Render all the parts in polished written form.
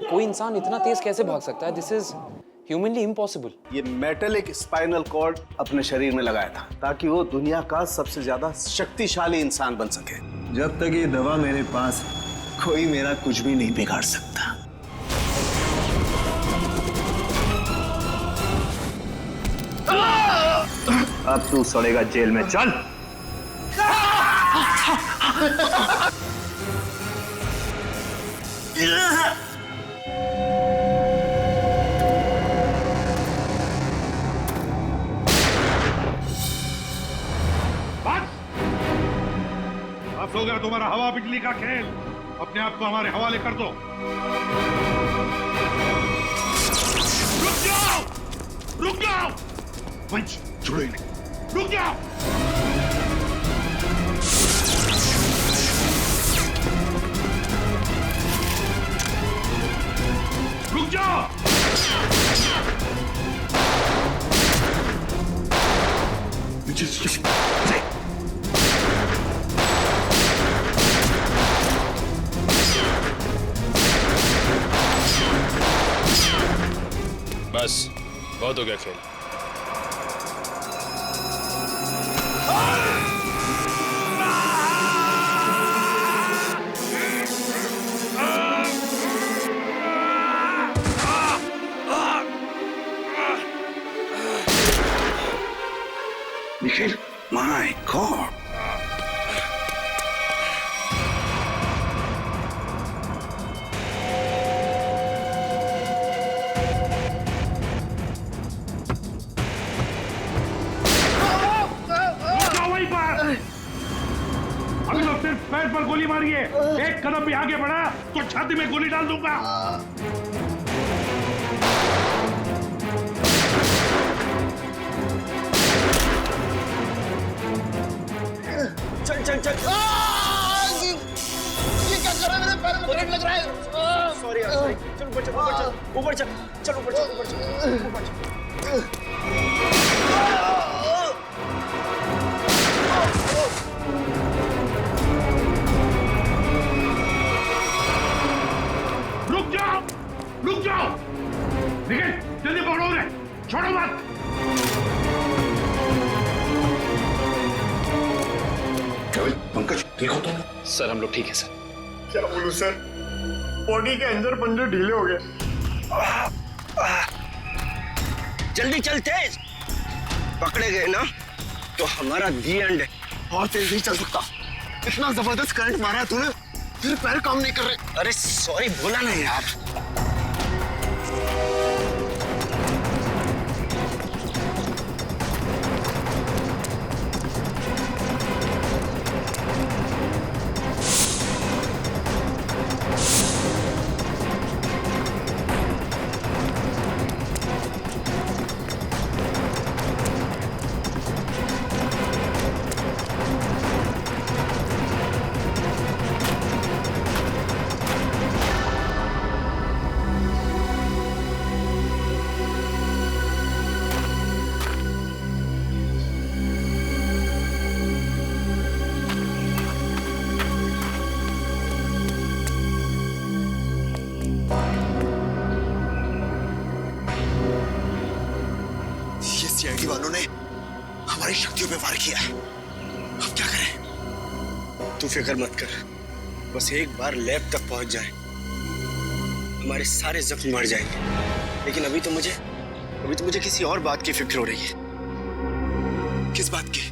कोई इंसान इतना तेज कैसे भाग सकता है? This is humanly impossible. ये मेटलिक स्पाइनल कॉर्ड अपने शरीर में लगाया था ताकि वो दुनिया का सबसे ज्यादा शक्तिशाली इंसान बन सके। जब तक ये दवा मेरे पास, कोई मेरा कुछ भी नहीं बिगाड़ सकता। अब तू सड़ेगा जेल में, चल। अब हो गया तुम्हारा हवा बिजली का खेल। अपने आप को हमारे हवाले कर दो। रुक जाओ, रुक जाओ। वंश छोड़ो इन्हें, रुक जाओ। रुक जाओ। बस बहुत हो गया खेल। Nikhil, my God. अभी तो सिर्फ पैर पर गोली मारी है। एक कदम भी आगे बढ़ा तो छाती में गोली डाल दूंगा। चल चल चल। ये क्या कर रहा है? मेरे पैर में करंट लग रहा है। सॉरी यार, सॉरी। चल ऊपर चल, ऊपर चल, ऊपर चल, चल ऊपर चल, ऊपर चल, ऊपर चल। रुक जाओ, रुक जाओ। निकल, जल्दी पकड़ो उन्हें, छोड़ो मत। पंकज, ठीक हो तुम? सर हम लोग ठीक है सर। क्या बोलूं सर, बॉडी के अंदर पंजे ढीले हो गए। जल्दी चल, तेज। पकड़े गए ना तो हमारा दी एंड है। और तेज नहीं चल सकता। इतना जबरदस्त करंट मारा है तूने, फिर पैर काम नहीं कर रहे। अरे सॉरी, बोला नहीं यार। सीआईडी वालों ने हमारी शक्तियों पे वार किया है। अब क्या करें? तू फिक्र मत कर, बस एक बार लैब तक पहुंच जाए, हमारे सारे जख्म मर जाएंगे। लेकिन अभी तो मुझे किसी और बात की फिक्र हो रही है। किस बात की?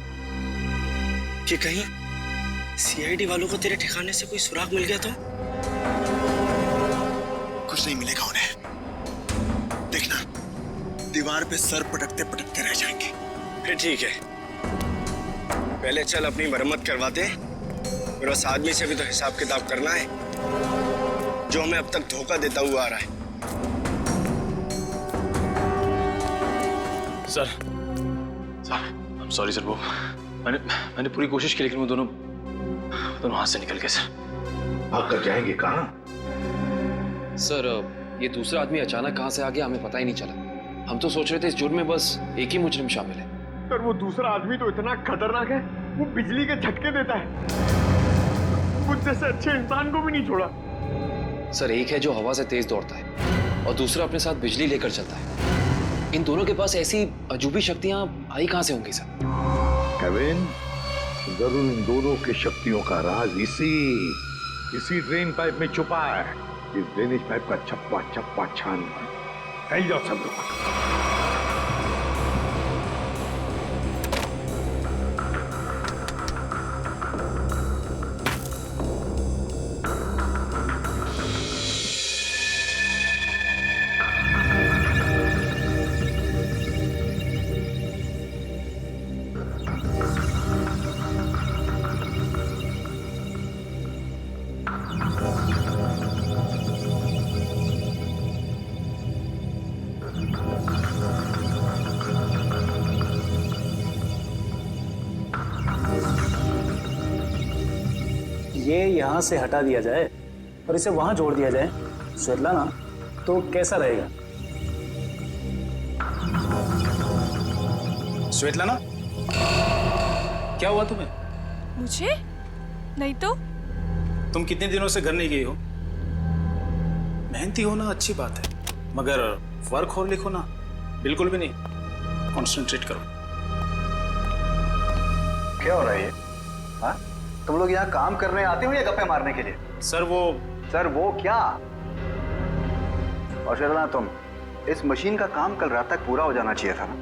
कि कहीं सीआईडी वालों को तेरे ठिकाने से कोई सुराग मिल गया तो? कुछ नहीं मिलेगा उन्हें। देखना, दीवार पे सर पटकते पटकते रह जाएंगे। फिर ठीक है, पहले चल अपनी मरम्मत करवाते। फिर उस आदमी से भी तो हिसाब किताब करना है जो हमें अब तक धोखा देता हुआ आ रहा है। सर I'm sorry सर, वो मैंने पूरी कोशिश की लेकिन वो दोनों हाथ से निकल गए सर। भाग कर जाएंगे कहाँ? सर ये दूसरा आदमी अचानक कहाँ से आ गया हमें पता ही नहीं चला। हम तो सोच रहे थे इस जुर्म में बस एक ही मुजरिम शामिल है। पर वो दूसरा आदमी तो इतना खतरनाक है, वो बिजली के झटके देता है। मुझ जैसे अच्छे इंसान को भी नहीं छोड़ा। सर, एक है जो हवा से तेज दौड़ता है और दूसरा अपने साथ बिजली लेकर चलता है। इन दोनों के पास ऐसी अजूबी शक्तियां आई कहां से होंगी सर? केविन, जरूर इन दोनों की शक्तियों का राज इसी ड्रेन पाइप में छुपा है। इस ड्रेनेज पाइप का चप्पा चप्पा छान फैल जाओ सब लोग। ये यहाँ से हटा दिया जाए और इसे वहां जोड़ दिया जाए स्वेतलाना, तो कैसा रहेगा? स्वेतलाना, क्या हुआ तुम्हें? मुझे? नहीं तो। तुम कितने दिनों से घर नहीं गई हो? मेहनती होना अच्छी बात है, मगर वर्कहोलिक होना बिल्कुल भी नहीं। कॉन्सेंट्रेट करो। क्या हो रहा है ये? हाँ? तुम लोग यहाँ काम करने आते हो या गप्पे मारने के लिए? सर वो क्या? और शर्मा, तुम इस मशीन का काम कल रात तक पूरा हो जाना चाहिए था ना।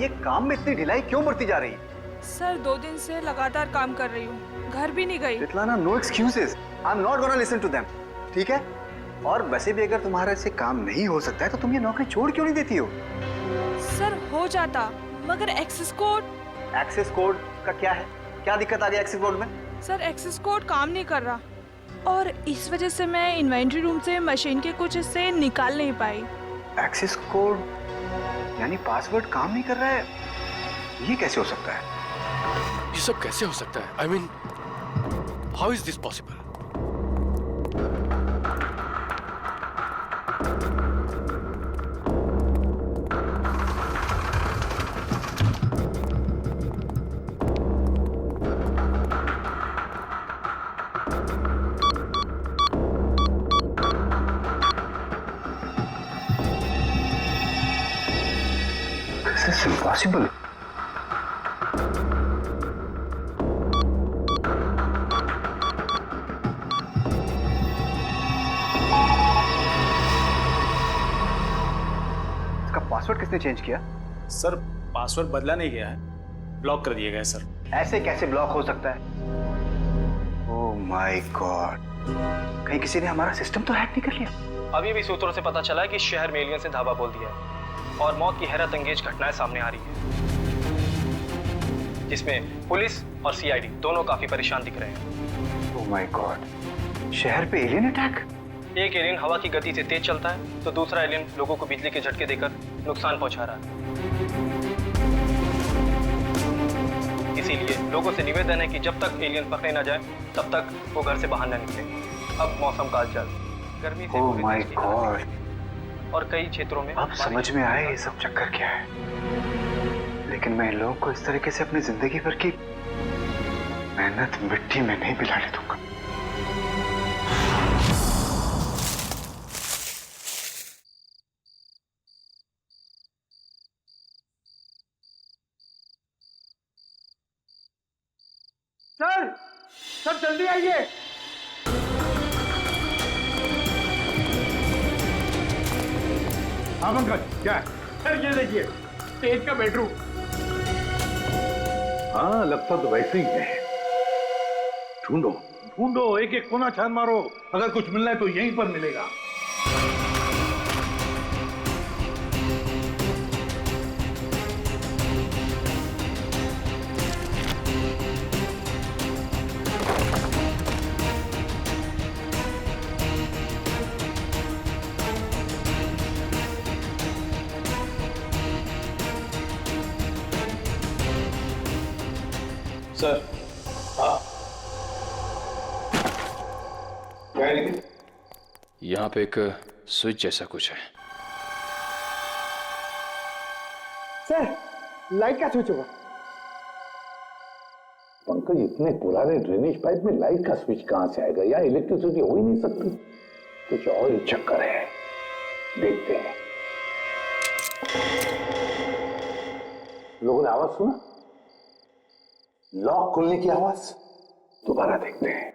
ये काम में इतनी ढिलाई क्यों बढ़ती जा रही है? सर 2 दिन से लगातार काम कर रही हूँ, घर भी नहीं गई। इतना no excuses, I am not gonna listen to them, ठीक है? और वैसे भी अगर तुम्हारे से काम नहीं हो सकता है तो तुम ये नौकरी छोड़ क्यों नहीं देती हो? सर हो जाता, मगर एक्सेस कोड। एक्सेस कोड का क्या है? क्या दिक्कत आ गई एक्सेस कोड में? सर एक्सेस कोड काम नहीं कर रहा और इस वजह से मैं इन्वेंट्री रूम से मशीन के कुछ हिस्से निकाल नहीं पाई। एक्सेस कोड यानी पासवर्ड काम नहीं कर रहा है? ये कैसे हो सकता है? ये सब कैसे हो सकता है? I mean, how is this possible? This is impossible. इसका पासवर्ड किसने चेंज किया? सर पासवर्ड बदला नहीं गया है, ब्लॉक कर दिया गया है सर। ऐसे कैसे ब्लॉक हो सकता है? ओह माय गॉड, कहीं किसी ने हमारा सिस्टम तो हैक नहीं कर लिया? अभी भी सूत्रों से पता चला है कि शहर में एलियंस ने धावा बोल दिया है और मौत की हैरत अंगेज घटनाएं सामने आ रही है, जिसमें पुलिस और सीआईडी दोनों काफी परेशान दिख रहे हैं। ओह माय गॉड, शहर पे एलियन अटैक? एक एलियन हवा की गति से तेज चलता है तो दूसरा एलियन लोगों को बिजली के झटके देकर नुकसान पहुंचा रहा है। इसीलिए लोगों से निवेदन है कि जब तक एलियन पकड़े न जाए तब तक वो घर से बाहर न निकले। अब मौसम का हालचाल गर्मी से ओह माय गॉड, और कई क्षेत्रों में अब समझ में आया ये सब चक्कर क्या है। लेकिन मैं इन लोगों को इस तरीके से अपनी जिंदगी भर की मेहनत मिट्टी में नहीं मिलाने दूंगा। सर जल्दी आइए। हाँ पंकज, क्या है? सर ये देखिए, स्टेज का बेडरूम। हाँ, लगता तो वैसे ही है। ढूंढो ढूंढो, एक एक कोना छान मारो, अगर कुछ मिलना है तो यहीं पर मिलेगा। सर यहाँ पे एक स्विच जैसा कुछ है। सर लाइट का स्विच होगा। पंकज, इतने पुराने ड्रेनेज पाइप में लाइट का स्विच कहां से आएगा? या इलेक्ट्रिसिटी हो ही नहीं सकती। कुछ और ही चक्कर है, देखते हैं। लोगों ने आवाज सुना? लॉक खुलने की आवाज। दोबारा देखते हैं।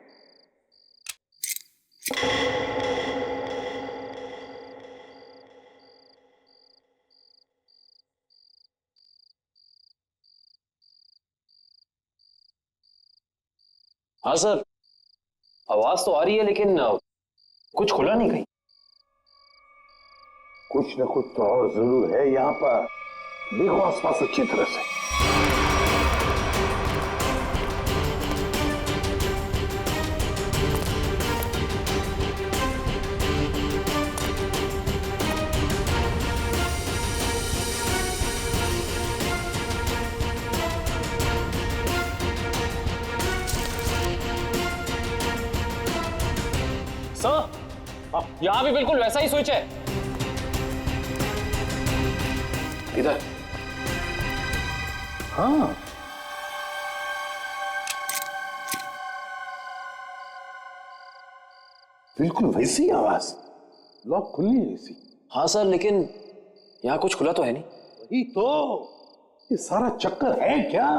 हाँ सर, आवाज तो आ रही है लेकिन कुछ खुला नहीं कहीं। कुछ न कुछ तो और जरूर है यहाँ पर। देखो आसपास अच्छी तरह से। सर, यहाँ भी बिल्कुल वैसा ही स्विच है। इधर। हाँ, बिल्कुल वैसी आवाज, लॉक खुलनी है जैसी। हाँ सर, लेकिन यहाँ कुछ खुला तो है नहीं। वही तो, ये सारा चक्कर है क्या?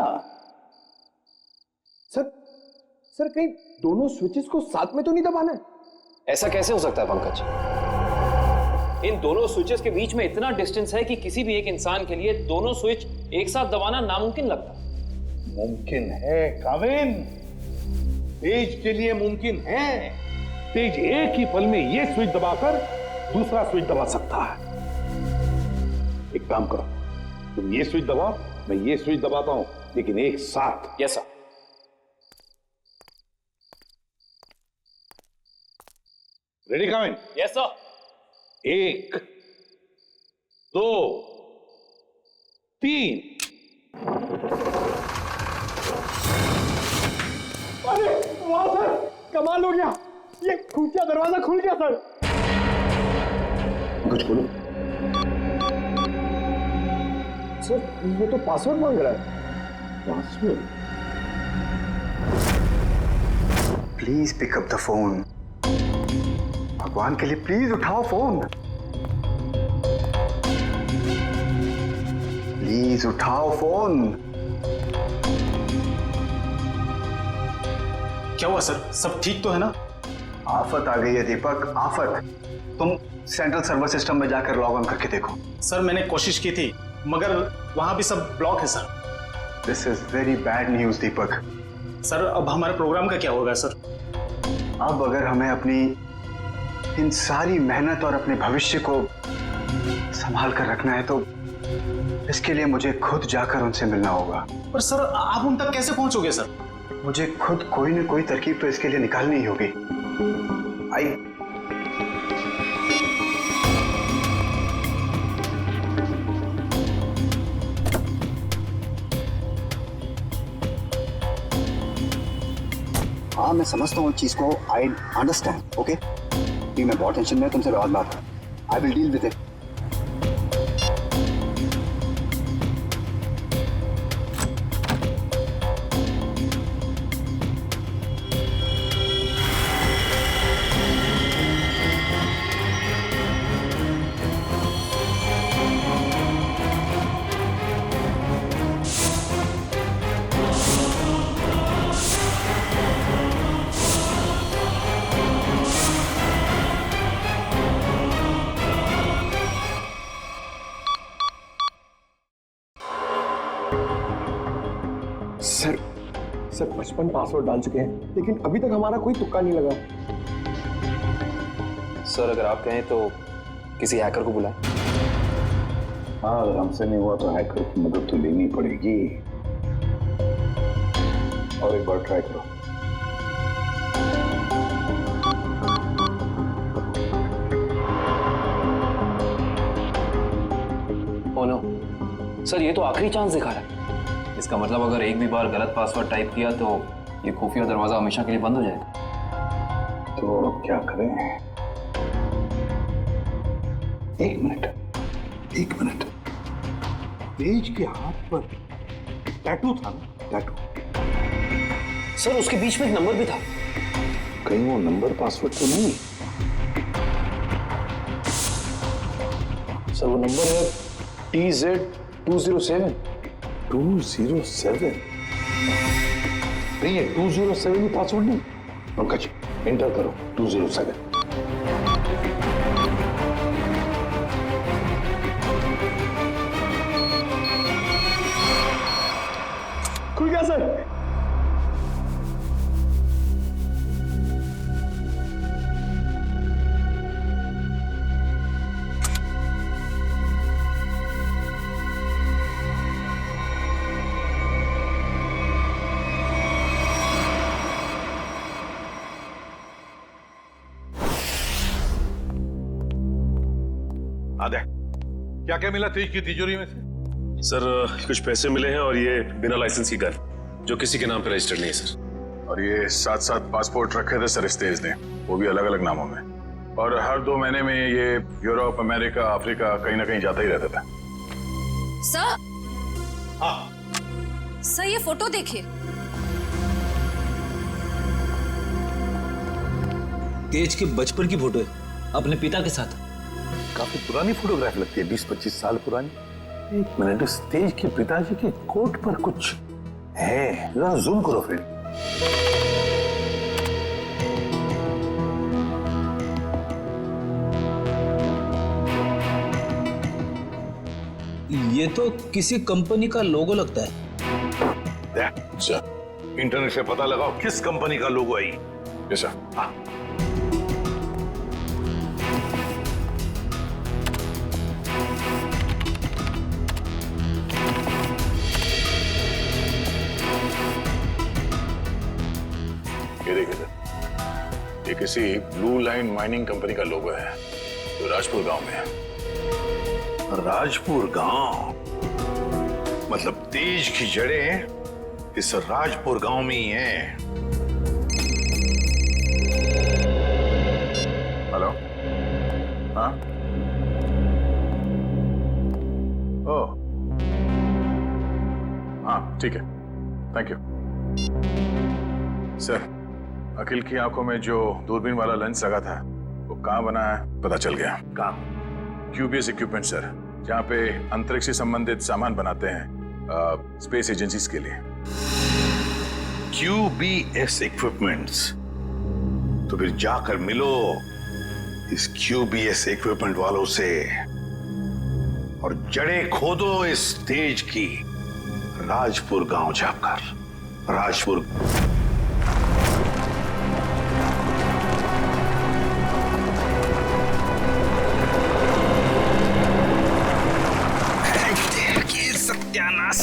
सर कहीं दोनों स्विचेस को साथ में तो नहीं दबाना है? ऐसा कैसे हो सकता है पंकज? इन दोनों स्विचेस के बीच में इतना डिस्टेंस है कि किसी भी एक इंसान के लिए दोनों स्विच एक साथ दबाना नामुमकिन लगता। मुमकिन है काविन, तेज के लिए मुमकिन है। तेज एक ही पल में ये स्विच दबाकर दूसरा स्विच दबा सकता है। एक काम करो, तुम ये स्विच दबाओ, मैं ये स्विच दबाता हूं, लेकिन एक साथ। Yes sir. Ready Kavin? Yes sir. 1 2 3। अरे वाह सर, कमाल हो गया, ये खुफिया दरवाजा खुल गया सर। कुछ बोलो सर, ये तो पासवर्ड मांग रहा है। Password? Please pick up the phone. भगवान के लिए प्लीज उठाओ फोन। प्लीज उठाओ फोन। क्या हुआ सर, सब ठीक तो है ना? आफत आ गई है दीपक, आफत। तुम सेंट्रल सर्वर सिस्टम में जाकर लॉग ऑन करके देखो। सर मैंने कोशिश की थी, मगर वहां भी सब ब्लॉक है sir. This is very bad news Deepak. Sir अब हमारे प्रोग्राम का क्या होगा सर? अब अगर हमें अपनी इन सारी मेहनत और अपने भविष्य को संभाल कर रखना है तो इसके लिए मुझे खुद जाकर उनसे मिलना होगा। पर सर आप उन तक कैसे पहुंचोगे सर? मुझे खुद कोई न कोई तरकीब तो इसके लिए निकालनी ही होगी। आई हाँ, मैं समझता हूँ चीज को। I understand. ओके, मैं बहुत टेंशन में, तुमसे बहुत बात है। I will deal with it. Sir 55 password डाल चुके हैं, लेकिन अभी तक हमारा कोई तुक्का नहीं लगा। सर अगर आप कहें तो किसी हैकर को बुलाएं। हाँ, अगर हमसे नहीं हुआ तो हैकर की मदद तो लेनी पड़ेगी। और एक बार ट्राई करो। ओ नो सर, ये तो आखिरी चांस दिखा रहा है। इसका मतलब अगर एक भी बार गलत पासवर्ड टाइप किया तो ये खुफिया दरवाजा हमेशा के लिए बंद हो जाएगा। तो अब क्या करें? एक मिनट। तेज के हाथ पर टैटू था ना? टैटू। सर उसके बीच में एक नंबर भी था। कहीं वो नंबर पासवर्ड तो नहीं? सर वो नंबर है TZ207। 207 नहीं है, 207 ही पासवर्ड नहीं। पंकज एंटर करो 207। खुल गया सर। आदे, क्या क्या मिला तेज की तिजोरी में से? सर कुछ पैसे मिले हैं और ये बिना लाइसेंस की गन जो किसी के नाम पे रजिस्टर्ड नहीं है सर। और ये 7-7 पासपोर्ट रखे थे सर इस तेज ने, वो भी अलग अलग नामों में। और हर 2 महीने में ये यूरोप, अमेरिका, अफ्रीका कहीं ना कहीं जाता ही रहता था। सर, हाँ सर ये फोटो देखिए। तेज के बचपन की फोटो है, अपने पिता के साथ। काफी पुरानी फोटोग्राफ लगती है, 20-25 साल पुरानी। एक मिनट, इस तेज के पिताजी के कोट पर कुछ है, जरा जूम करो फिर। ये तो किसी कंपनी का लोगो लगता है। इंटरनेट से पता लगाओ किस कंपनी का लोगो है। जैसा हाँ, ये देखिए, ये किसी ब्लू लाइन माइनिंग कंपनी का लोगो है जो राजपुर गांव में है। राजपुर गांव मतलब तेज की जड़ें इस राजपुर गांव में ही हैं। हेलो, हाँ, ओह, हाँ ठीक है, थैंक यू सर। अखिल की आंखों में जो दूरबीन वाला लेंस लगा था वो कहाँ बना है पता चल गया। कहाँ? QBS इक्विपमेंट सर, जहाँ पे अंतरिक्ष से संबंधित सामान बनाते हैं स्पेस एजेंसीज के लिए। QBS equipments? तो फिर जाकर मिलो इस QBS इक्विपमेंट वालों से और जड़ें खोदो इस तेज की राजपुर गांव जाकर। राजपुर सत्यानाश।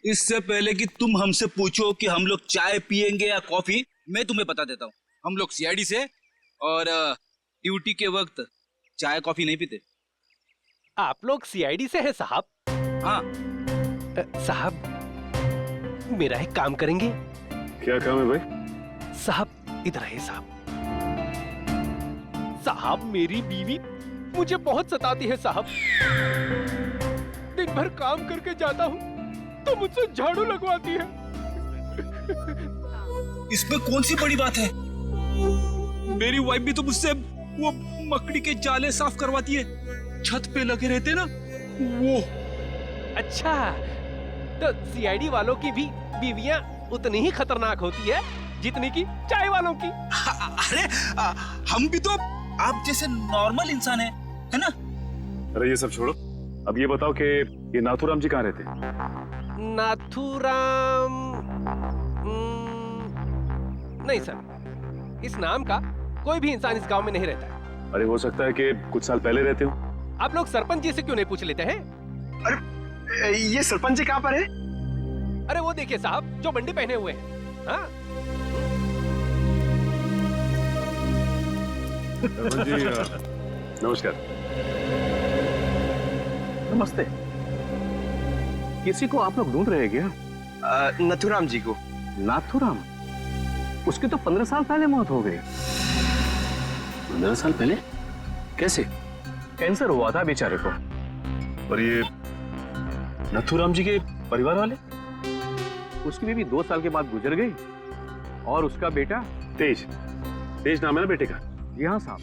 इससे पहले कि तुम हमसे पूछो कि हम लोग चाय पियेंगे या कॉफी, मैं तुम्हें बता देता हूँ, हम लोग CID से और ड्यूटी के वक्त चाय कॉफी नहीं पीते। आप लोग CID से हैं साहब? हाँ साहब, मेरा एक काम करेंगे? क्या काम है भाई? साहब इधर आइए साहब। साहब मेरी बीवी मुझे बहुत सताती है साहब। दिन भर काम करके जाता हूँ तो मुझसे झाड़ू लगवाती है। इसमें कौन सी बड़ी बात है? मेरी वाइफ भी तो मुझसे वो मकड़ी के जाले साफ करवाती है, छत पे लगे रहते ना वो। अच्छा, तो CID वालों की भी बीवियां उतनी ही खतरनाक होती है जितनी की चाय वालों की। अरे हम भी तो आप जैसे नॉर्मल इंसान है ना? अरे ये सब छोड़ो, अब ये बताओ कि ये नाथूराम जी कहाँ रहते? नाथूराम नहीं सर, इस नाम का कोई भी इंसान इस गांव में नहीं रहता है। अरे हो सकता है कि कुछ साल पहले रहते हो। आप लोग सरपंच जी से क्यों नहीं पूछ लेते हैं? अरे ये सरपंच जी कहाँ पर है? अरे वो देखिए साहब, जो बंडी पहने हुए हैं। हाँ? जी नमस्कार। नमस्ते। किसी को आप लोग ढूंढ रहे हैं क्या? नथुराम जी को। नाथूराम? उसकी तो 15 साल पहले मौत हो गई। 15 साल पहले? कैसे? कैंसर हुआ था बेचारे को। और ये नथुराम जी के परिवार वाले? उसकी बीवी 2 साल के बाद गुजर गई और उसका बेटा तेज नाम है ना बेटे का? जी हाँ साहब,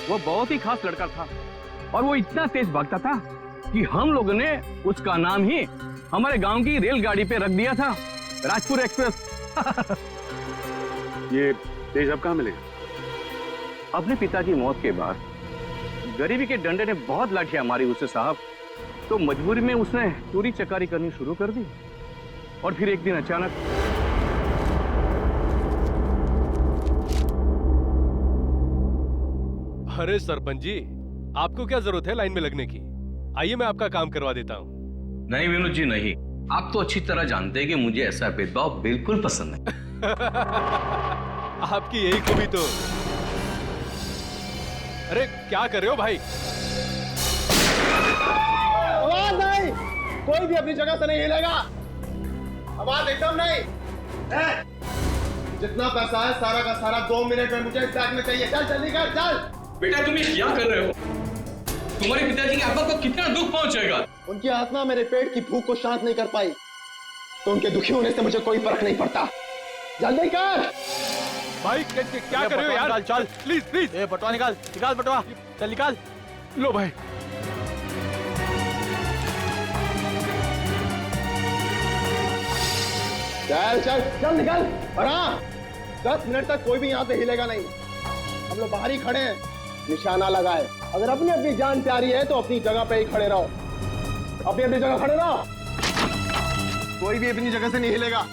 वो बहुत ही खास लड़का था और वो इतना तेज भागता था कि हम लोगों ने उसका नाम ही हमारे गांव की रेलगाड़ी पे रख दिया था, राजपुर एक्सप्रेस। ये तेज अब कहाँ मिलेगा? अपने पिता की मौत के बाद गरीबी के डंडे ने बहुत लाठियां मारी उसे साहब, तो मजबूरी में उसने चोरी चकारी करनी शुरू कर दी और फिर एक दिन अचानक अरे सरपंच जी, आपको क्या जरूरत है लाइन में लगने की? आइए मैं आपका काम करवा देता हूँ। नहीं विनोद जी नहीं, आप तो अच्छी तरह जानते हैं कि मुझे ऐसा भेदभाव बिल्कुल पसंद है। आपकी यही खूबी तो। अरे क्या कर रहे हो भाई? आवाज नहीं, कोई भी अपनी जगह से नहीं हिलेगा। आवाज एकदम नहीं। जितना पैसा है सारा का सारा 2 मिनट में मुझे इस बैग में चाहिए। चल जल्दी कर, चल। बेटा तुम ये क्या कर रहे हो? तुम्हारे पिताजी की आत्मा को कितना दुख पहुंचेगा? उनकी आत्मा मेरे पेट की भूख को शांत नहीं कर पाई, तो उनके दुखी होने से मुझे कोई फर्क नहीं पड़ता। जल्दी कर भाई, क्या कर रहे हो यार? चल प्लीज प्लीज। ये बटवा निकाल बटवा, चल निकाल। लो भाई। चल चल चल निकाल। और हाँ, 10 मिनट तक कोई भी यहाँ से हिलेगा नहीं। हम लोग बाहर ही खड़े हैं, निशाना लगाए। अगर अपनी अपनी जान प्यारी है तो अपनी जगह पे ही खड़े रहो, अपनी अपनी जगह खड़े रहो। कोई भी अपनी जगह से नहीं हिलेगा।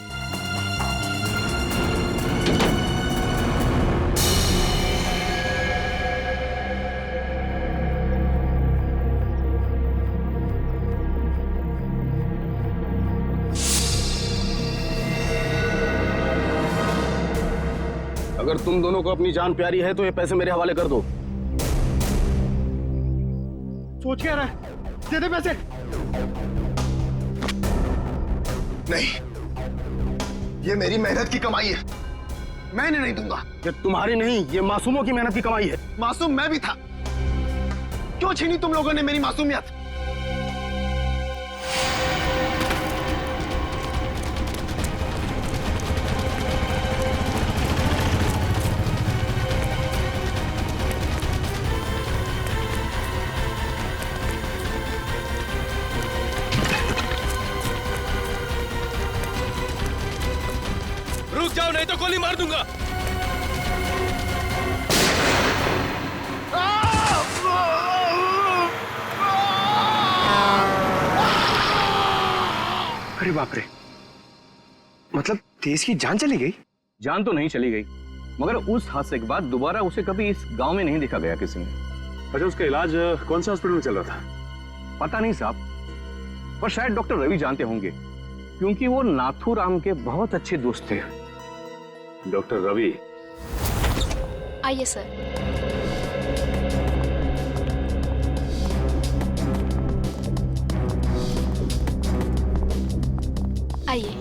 अगर तुम दोनों को अपनी जान प्यारी है तो ये पैसे मेरे हवाले कर दो। सोच क्या रहा है? दे दे पैसे। नहीं, ये मेरी मेहनत की कमाई है, मैं इन्हें नहीं दूंगा। ये तुम्हारी नहीं, ये मासूमों की मेहनत की कमाई है। मासूम मैं भी था, क्यों छीनी तुम लोगों ने मेरी मासूमियत? रुक जाओ नहीं तो गोली मार दूंगा। अरे बाप रे, मतलब तेज की जान चली गई? जान तो नहीं चली गई, मगर उस हादसे के बाद दोबारा उसे कभी इस गांव में नहीं देखा गया किसी ने। अच्छा, उसका इलाज कौन से हॉस्पिटल में चल रहा था? पता नहीं साहब, पर शायद डॉक्टर रवि जानते होंगे, क्योंकि वो नाथूराम के बहुत अच्छे दोस्त थे। डॉक्टर रवि? आइए सर। आइए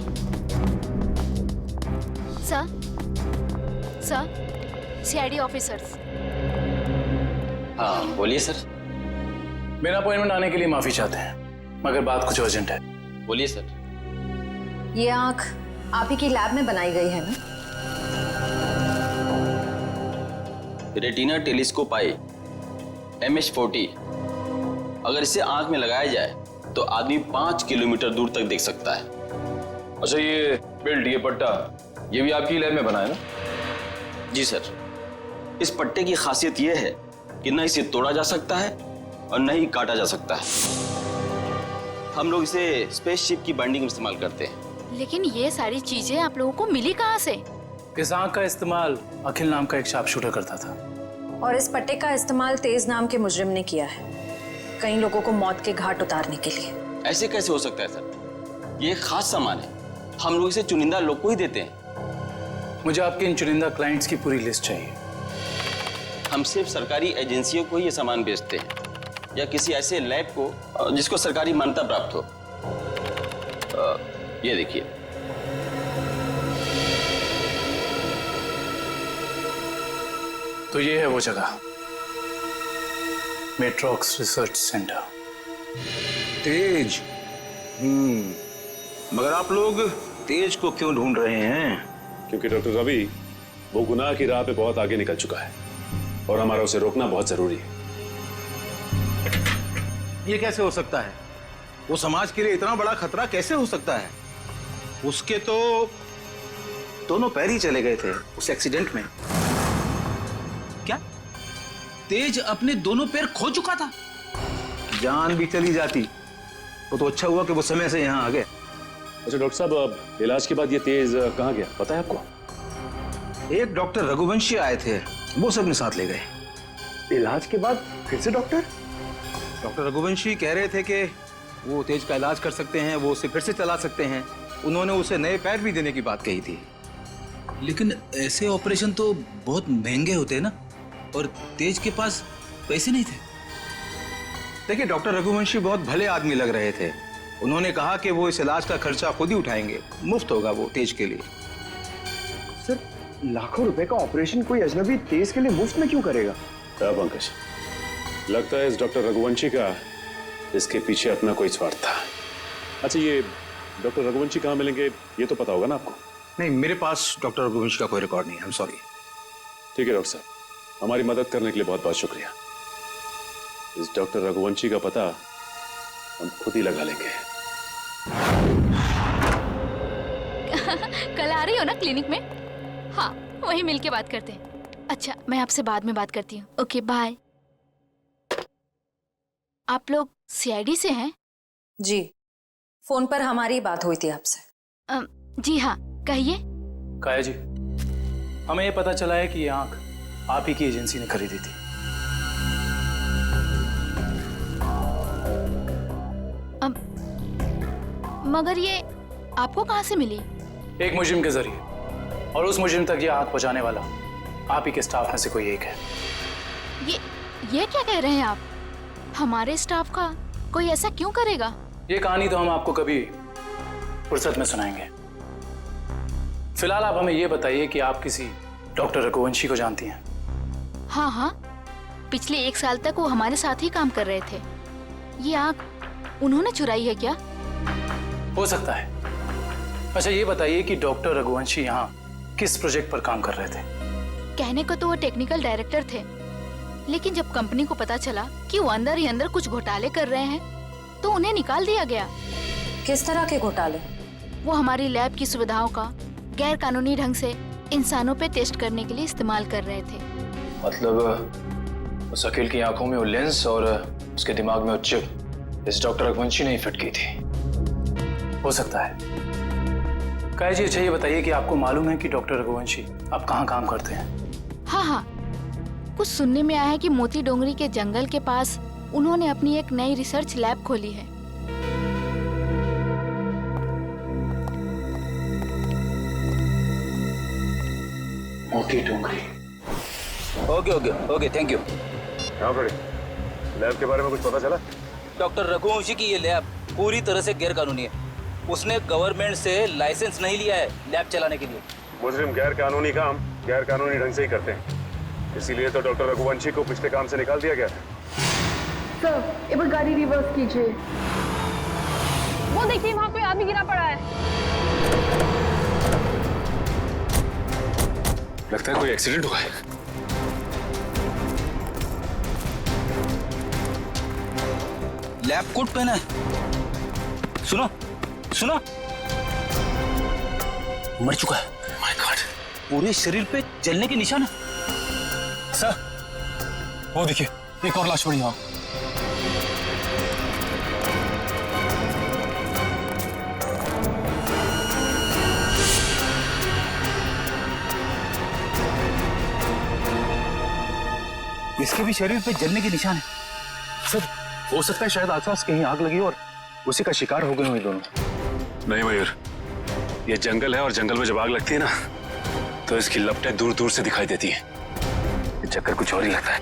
सर। CID officers. हाँ बोलिए सर। मेरा अपॉइंटमेंट आने के लिए माफी चाहते हैं, मगर बात कुछ अर्जेंट है। बोलिए सर। ये आंख आप ही की लैब में बनाई गई है ना? रेटिना टेलीस्कोप आई MH40, अगर इसे आंख में लगाया जाए तो आदमी 5 किलोमीटर दूर तक देख सकता है। अच्छा, ये बेल्ट, ये पट्टा, ये भी आपकी लैब में बना है ना? जी सर। इस पट्टे की खासियत यह है कि न इसे तोड़ा जा सकता है और न ही काटा जा सकता है। हम लोग इसे स्पेसशिप की बाइंडिंग में इस्तेमाल करते हैं। लेकिन ये सारी चीजें आप लोगों को मिली कहाँ से? इस आंख का इस्तेमाल अखिल नाम का एक शार्प शूटर करता था, और इस पट्टे का इस्तेमाल तेज नाम के मुजरिम ने किया है, कई लोगों को मौत के घाट उतारने के लिए। ऐसे कैसे हो सकता है सर? ये एक खास सामान है, हम लोग इसे चुनिंदा लोग को ही देते हैं। मुझे आपके इन चुनिंदा क्लाइंट्स की पूरी लिस्ट चाहिए। हम सिर्फ सरकारी एजेंसियों को ही ये सामान बेचते हैं, या किसी ऐसे लैब को जिसको सरकारी मान्यता प्राप्त हो। ये देखिए, तो ये है वो जगह, मेट्रॉक्स रिसर्च सेंटर। तेज, मगर आप लोग तेज को क्यों ढूंढ रहे हैं? क्योंकि डॉक्टर रवि वो गुनाह की राह पे बहुत आगे निकल चुका है और हमारा उसे रोकना बहुत जरूरी है। ये कैसे हो सकता है? वो समाज के लिए इतना बड़ा खतरा कैसे हो सकता है? उसके तो दोनों पैर ही चले गए थे उस एक्सीडेंट में। क्या तेज अपने दोनों पैर खो चुका था? जान भी चली जाती। वो तो अच्छा हुआ कि वो समय से यहाँ आ गए। अच्छा डॉक्टर साहब, अब इलाज के बाद ये तेज कहाँ गया पता है आपको? एक डॉक्टर रघुवंशी आए थे, वो सबने साथ ले गए। इलाज के बाद फिर से डॉक्टर? डॉक्टर रघुवंशी कह रहे थे कि वो तेज का इलाज कर सकते हैं, वो उसे फिर से चला सकते हैं। उन्होंने उसे नए पैर भी देने की बात कही थी। लेकिन ऐसे ऑपरेशन तो बहुत महंगे होते हैं ना, और तेज के पास पैसे नहीं थे। देखिए डॉक्टर रघुवंशी बहुत भले आदमी लग रहे थे। उन्होंने कहा कि वो इस इलाज का खर्चा खुद ही उठाएंगे, मुफ्त होगा वो तेज के लिए। सर लाखों रुपए का ऑपरेशन कोई अजनबी तेज के लिए मुफ्त में क्यों करेगा? अब अंकश, लगता है इस डॉक्टर रघुवंशी का इसके पीछे अपना कोई स्वार्थ था। अच्छा ये डॉक्टर रघुवंशी कहाँ मिलेंगे ये तो पता होगा ना आपको? नहीं, मेरे पास डॉक्टर रघुवंशी का कोई रिकॉर्ड नहीं है। I am sorry. ठीक है डॉक्टर साहब, हमारी मदद करने के लिए बहुत बहुत शुक्रिया। इस डॉक्टर रघुवंशी का पता हम खुद ही लगा लेंगे। कल आ रही हो ना क्लिनिक में? हाँ, वहीं मिलके बात करते हैं। अच्छा, मैं आपसे बाद में बात करती हूँ। Okay bye. आप लोग सीआईडी से हैं? जी, फोन पर हमारी बात हुई थी आपसे। जी हाँ, कहिए। काया जी, हमें ये पता चला है कि ये आंख आप ही की एजेंसी ने खरीदी थी। मगर ये आपको कहाँ से मिली? एक मुजरिम के जरिए, और उस मुजरिम तक ये आंख पहुंचाने वाला आप ही के स्टाफ में से कोई एक है। ये क्या कह रहे हैं आप? हमारे स्टाफ का कोई ऐसा क्यों करेगा? ये कहानी तो हम आपको कभी फुर्सत में सुनाएंगे। फिलहाल आप हमें ये बताइए कि आप किसी डॉक्टर रघुवंशी को जानती हैं? हाँ हाँ, पिछले 1 साल तक वो हमारे साथ ही काम कर रहे थे। ये आंख उन्होंने चुराई है क्या? हो सकता है। अच्छा ये बताइए कि डॉक्टर रघुवंशी यहाँ किस प्रोजेक्ट पर काम कर रहे थे? कहने को तो वो टेक्निकल डायरेक्टर थे, लेकिन जब कंपनी को पता चला कि वो अंदर ही अंदर कुछ घोटाले कर रहे हैं तो उन्हें निकाल दिया गया। किस तरह के घोटाले? वो हमारी लैब की सुविधाओं का गैर कानूनी ढंग से इंसानों पे टेस्ट करने के लिए इस्तेमाल कर रहे थे। मतलब उस वकील की आंखों में वो लेंस और उसके दिमाग में वो चिप इस डॉक्टर रघुवंशी ने ही फिट की थी। हो सकता है। काया जी, अच्छा ये बताइए कि आपको मालूम है कि डॉक्टर रघुवंशी आप कहाँ काम करते हैं? हाँ हाँ, कुछ सुनने में आया है कि मोती डोंगरी के जंगल के पास उन्होंने अपनी एक नई रिसर्च लैब खोली है। Moti Dongri. Okay okay okay, thank you. हाँ बड़े, लैब के बारे में कुछ पता चला? डॉक्टर रघुवंशी की ये लैब पूरी तरह से गैर कानूनी है। उसने गवर्नमेंट से लाइसेंस नहीं लिया है लैब चलाने के लिए। मुजरिम गैर कानूनी काम गैर कानूनी ढंग से ही करते हैं, इसीलिए तो डॉक्टर रघुवंशी को पिछले काम से निकाल दिया गया था। सर, एक बार गाड़ी रिवर्स कीजिए। वो देखिए, वहाँ कोई आदमी गिरा पड़ा है। लगता है कोई एक्सीडेंट हुआ है। लैब कोट पहना है। सुनो सुनो, मर चुका है। माय गॉड, पूरे शरीर पे जलने के निशान है। सर, वो देखिए, एक और लाश पड़ी वहां। इसके भी शरीर पे जलने के निशान है। सर, हो सकता है शायद आसपास कहीं आग लगी और उसी का शिकार हो गए हुए दोनों। नहीं मयूर, ये जंगल है और जंगल में जब आग लगती है ना तो इसकी लपटें दूर दूर से दिखाई देती हैं। ये चक्कर कुछ और ही लगता है।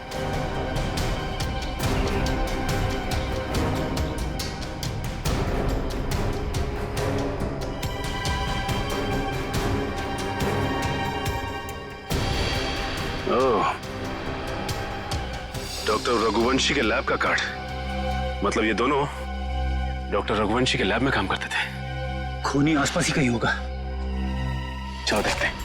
ओह, डॉक्टर रघुवंशी के लैब का कार्ड। मतलब ये दोनों डॉक्टर रघुवंशी के लैब में काम करते थे। खूनी आसपास ही कहीं होगा। चलो देखते हैं।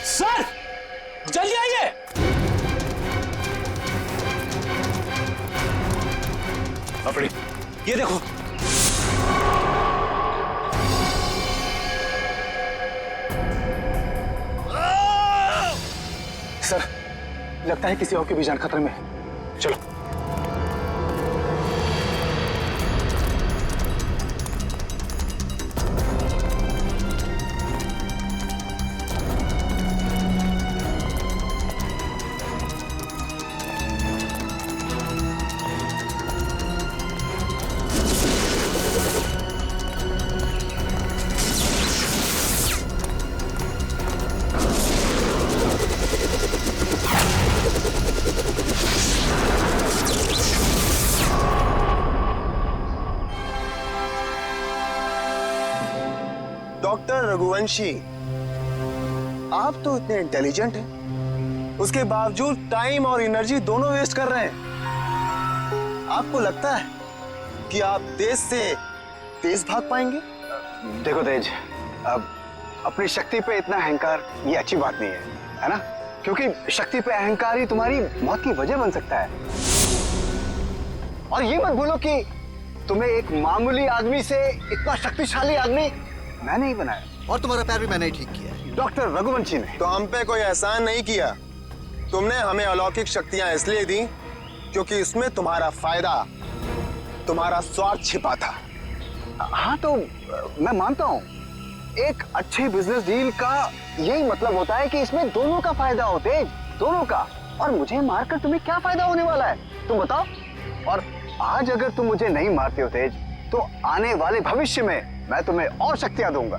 सर जल्दी आइए। अपनी ये देखो। सर लगता है किसी और की भी जान खतरे में है। चलो। डॉक्टर रघुवंशी, आप तो इतने इंटेलिजेंट हैं, उसके बावजूद टाइम और एनर्जी दोनों वेस्ट कर रहे हैं। आपको लगता है कि आप तेज से तेज भाग पाएंगे? देखो तेज, अब अपनी शक्ति पे इतना अहंकार ये अच्छी बात नहीं है ना? क्योंकि शक्ति पे अहंकार ही तुम्हारी मौत की वजह बन सकता है। और ये मत भूलो कि तुम्हें एक मामूली आदमी से इतना शक्तिशाली आदमी मैंने ही बनाया। और तुम्हारा पैर भी मैंने ही ठीक किया। डॉक्टर रघुवंशी ने। तो हम पे कोई एहसान नहीं किया। तुमने हमें अलौकिक शक्तियां इसलिए दी क्योंकि इसमें तुम्हारा फायदा, तुम्हारा स्वार्थ छिपा था। हाँ तो मैं मानता हूँ, एक अच्छे बिजनेस डील का यही मतलब होता है कि इसमें दोनों का फायदा हो तेज, दोनों का। और मुझे मारकर तुम्हें क्या फायदा होने वाला है तुम बताओ? और आज अगर तुम मुझे नहीं मारते हो तेज, तो आने वाले भविष्य में मैं तुम्हें और शक्तियां दूंगा।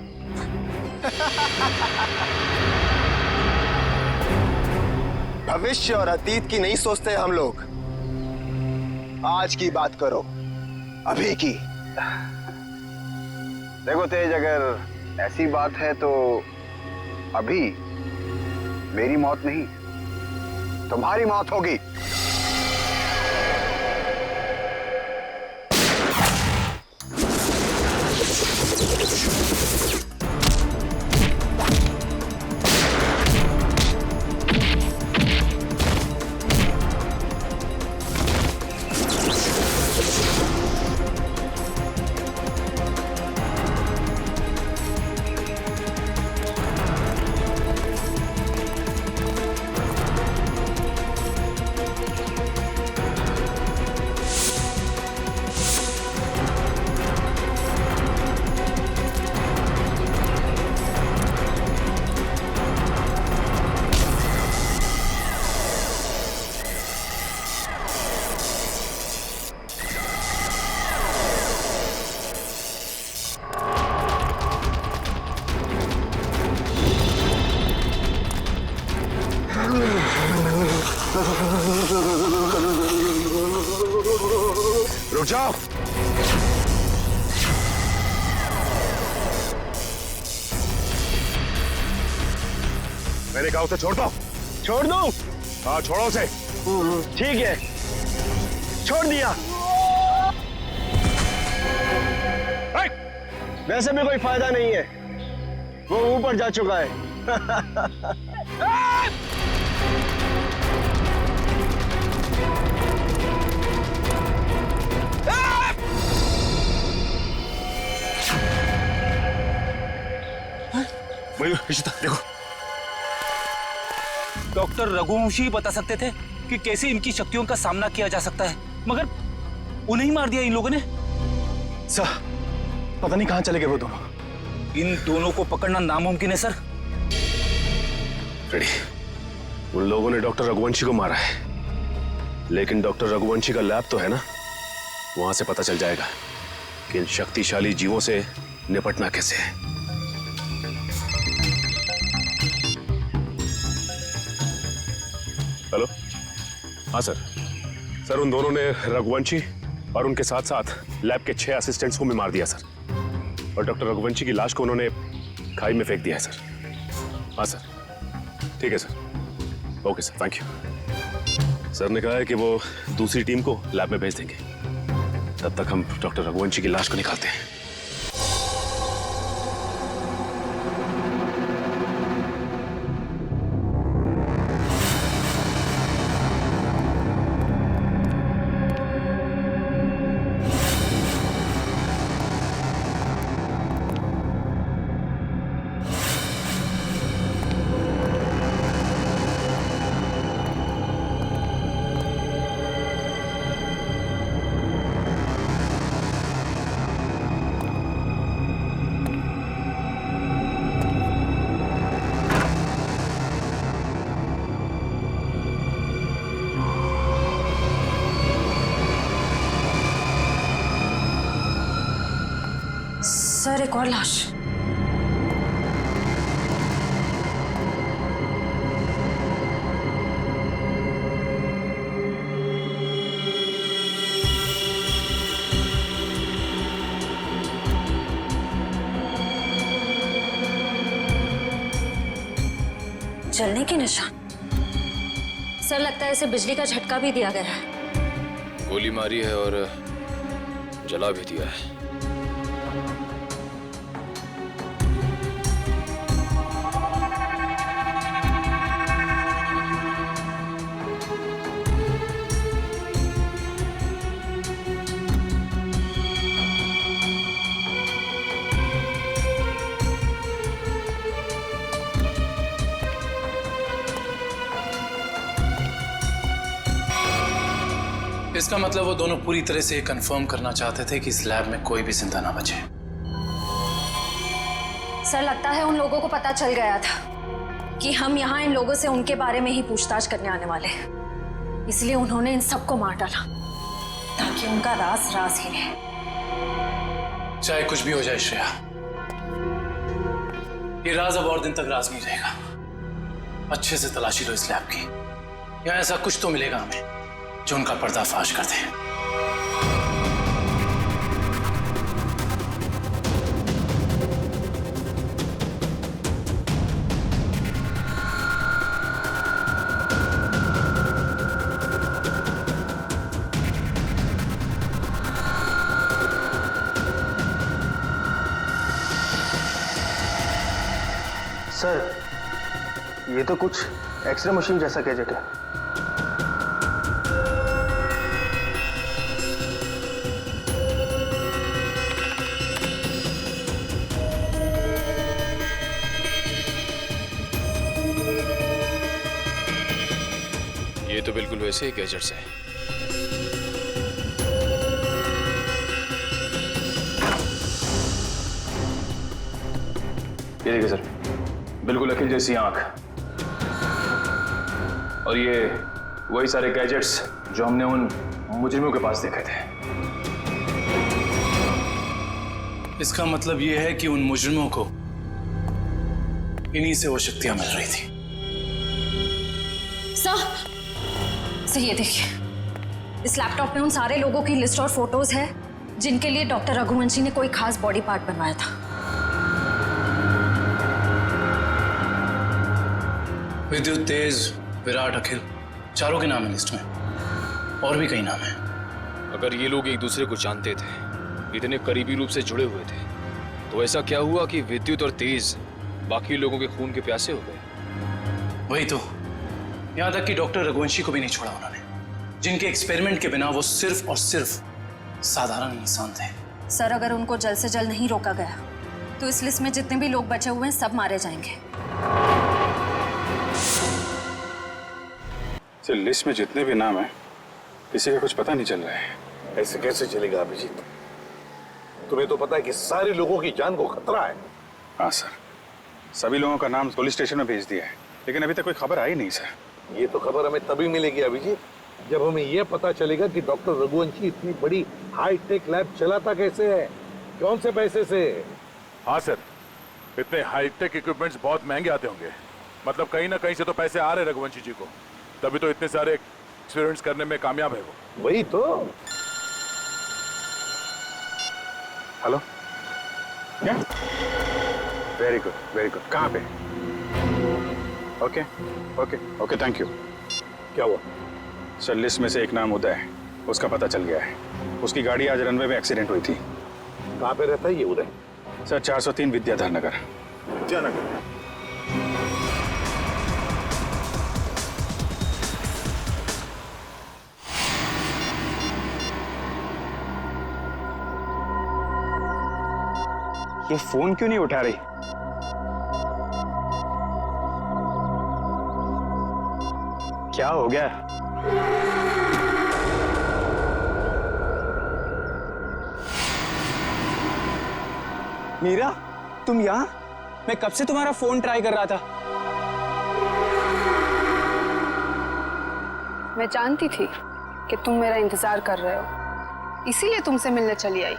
भविष्य और अतीत की नहीं सोचते हम लोग। आज की बात करो, अभी की। देखो तेज, अगर ऐसी बात है तो अभी मेरी मौत नहीं, तुम्हारी मौत होगी। रुक जाओ। मैंने कहा उसे छोड़ दो। छोड़ दो? हाँ छोड़ो उसे। ठीक है, छोड़ दिया। वैसे भी कोई फायदा नहीं है, वो ऊपर जा चुका है। देखो, डॉक्टर रघुवंशी बता सकते थे कि कैसे इनकी शक्तियों का सामना किया जा सकता है, मगर उन्हें ही मार दिया इन लोगों ने। सर पता नहीं कहां चले गए वो दोनों। इन दोनों को पकड़ना नामुमकिन है सर। रेडी, उन लोगों ने डॉक्टर रघुवंशी को मारा है, लेकिन डॉक्टर रघुवंशी का लैब तो है ना, वहां से पता चल जाएगा कि इन शक्तिशाली जीवों से निपटना कैसे है। हेलो हाँ सर। सर उन दोनों ने रघुवंशी और उनके साथ साथ लैब के 6 असिस्टेंट्स को भी मार दिया सर, और डॉक्टर रघुवंशी की लाश को उन्होंने खाई में फेंक दिया है सर। हाँ सर, ठीक है sir. Okay sir, thank you. Sir ने कहा है कि वो दूसरी टीम को लैब में भेज देंगे, तब तक हम डॉक्टर रघुवंशी की लाश को निकालते हैं। सर, एक और लाश। जलने के निशान। सर, लगता है इसे बिजली का झटका भी दिया गया है। गोली मारी है और जला भी दिया है। इसका मतलब वो दोनों पूरी तरह से कंफर्म करना चाहते थे कि इस लैब में कोई भी जिंदा ना बचे। सर, लगता है उन लोगों को पता चल गया था कि हम यहाँ इन लोगों से उनके बारे में ही पूछताछ करने आने वाले हैं, इसलिए उन्होंने इन सबको मार डाला ताकि उनका राज राज ही रहे। चाहे कुछ भी हो जाए श्रेया, ये राज अब और दिन तक राज नहीं रहेगा। अच्छे से तलाशी लो इस लैब की, यहाँ ऐसा कुछ तो मिलेगा हमें जो उनका पर्दाफाश कर दे। सर, ये तो कुछ एक्सरे मशीन जैसा गैजेट है। ये तो बिल्कुल वैसे ही गैजेट्स हैं। ये देखिए सर, बिल्कुल अखिल जैसी आंख, और ये वही सारे गैजेट्स जो हमने उन मुजरिमों के पास देखे थे। इसका मतलब ये है कि उन मुजरिमों को इन्हीं से वो शक्तियां मिल रही थी। सर, ये देखिए, इस लैपटॉप में उन सारे लोगों की लिस्ट और फोटोज है जिनके लिए डॉक्टर रघुवंशी ने कोई खास बॉडी पार्ट बनवाया था। विद्युत, तेज, विराट, अखिल, चारों के नाम है लिस्ट में, और भी कई नाम हैं। अगर ये लोग एक दूसरे को जानते थे, इतने करीबी रूप से जुड़े हुए थे, तो ऐसा क्या हुआ कि विद्युत और तेज बाकी लोगों के खून के प्यासे हो गए? वही तो, यहां तक कि डॉक्टर रघुवंशी को भी नहीं छोड़ा उन्होंने, जिनके एक्सपेरिमेंट के बिना वो सिर्फ और सिर्फ साधारण इंसान थे। सर, अगर उनको जल्द से जल्द नहीं रोका गया तो इस लिस्ट में जितने भी लोग बचे हुए हैं सब मारे जाएंगे। लिस्ट में जितने भी नाम हैं, किसी का कुछ पता नहीं चल रहा है। ऐसे कैसे चलेगा अभिजीत? तुम्हें तो पता है कि सारे लोगों की जान को खतरा है। हाँ सर, सभी लोगों का नाम पुलिस स्टेशन में भेज दिया है, लेकिन अभी तक कोई खबर आई नहीं सर। ये तो खबर हमें तभी मिलेगी अभिजीत, जब हमें यह पता चलेगा कि डॉक्टर रघुवंशी इतनी बड़ी हाईटेक लैब चलाता कैसे है, कौन से पैसे से। हाँ सर, इतने हाईटेक इक्विपमेंट्स बहुत महंगे आते होंगे, मतलब कहीं ना कहीं से तो पैसे आ रहे रघुवंशी जी को, तभी तो इतने सारे एक्सपीरियंस करने में कामयाब है वो। वही तो। हेलो, क्या? Very good, very good. कहाँ पे? Okay okay okay, thank you. क्या हुआ? सर, लिस्ट में से एक नाम उदय है, उसका पता चल गया है। उसकी गाड़ी आज रनवे में एक्सीडेंट हुई थी। कहाँ पे रहता है ये उदय? सर, 403 विद्याधर नगर। विद्यानगर। ये फोन क्यों नहीं उठा रही? क्या हो गया? मीरा, तुम यहाँ? मैं कब से तुम्हारा फोन ट्राई कर रहा था। मैं जानती थी कि तुम मेरा इंतजार कर रहे हो, इसीलिए तुमसे मिलने चली आई।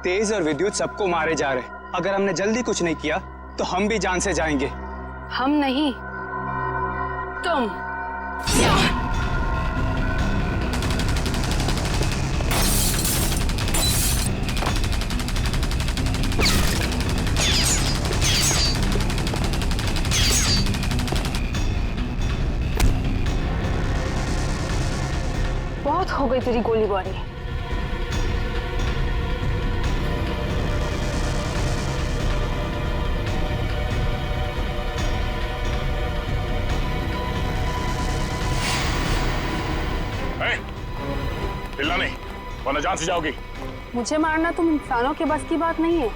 तेज और विद्युत सबको मारे जा रहे। अगर हमने जल्दी कुछ नहीं किया तो हम भी जान से जाएंगे। हम नहीं, तुम। बहुत हो गई तेरी गोलीबारी। हिलना नहीं, वरना जान से जाओगी। मुझे मारना तुम इंसानों के बस की बात नहीं है।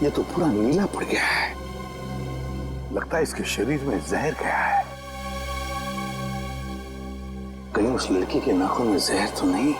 ये तो पूरा नीला पड़ गया है। लगता है इसके शरीर में जहर गया है। कहीं उस लड़की के नाखून में जहर तो नहीं?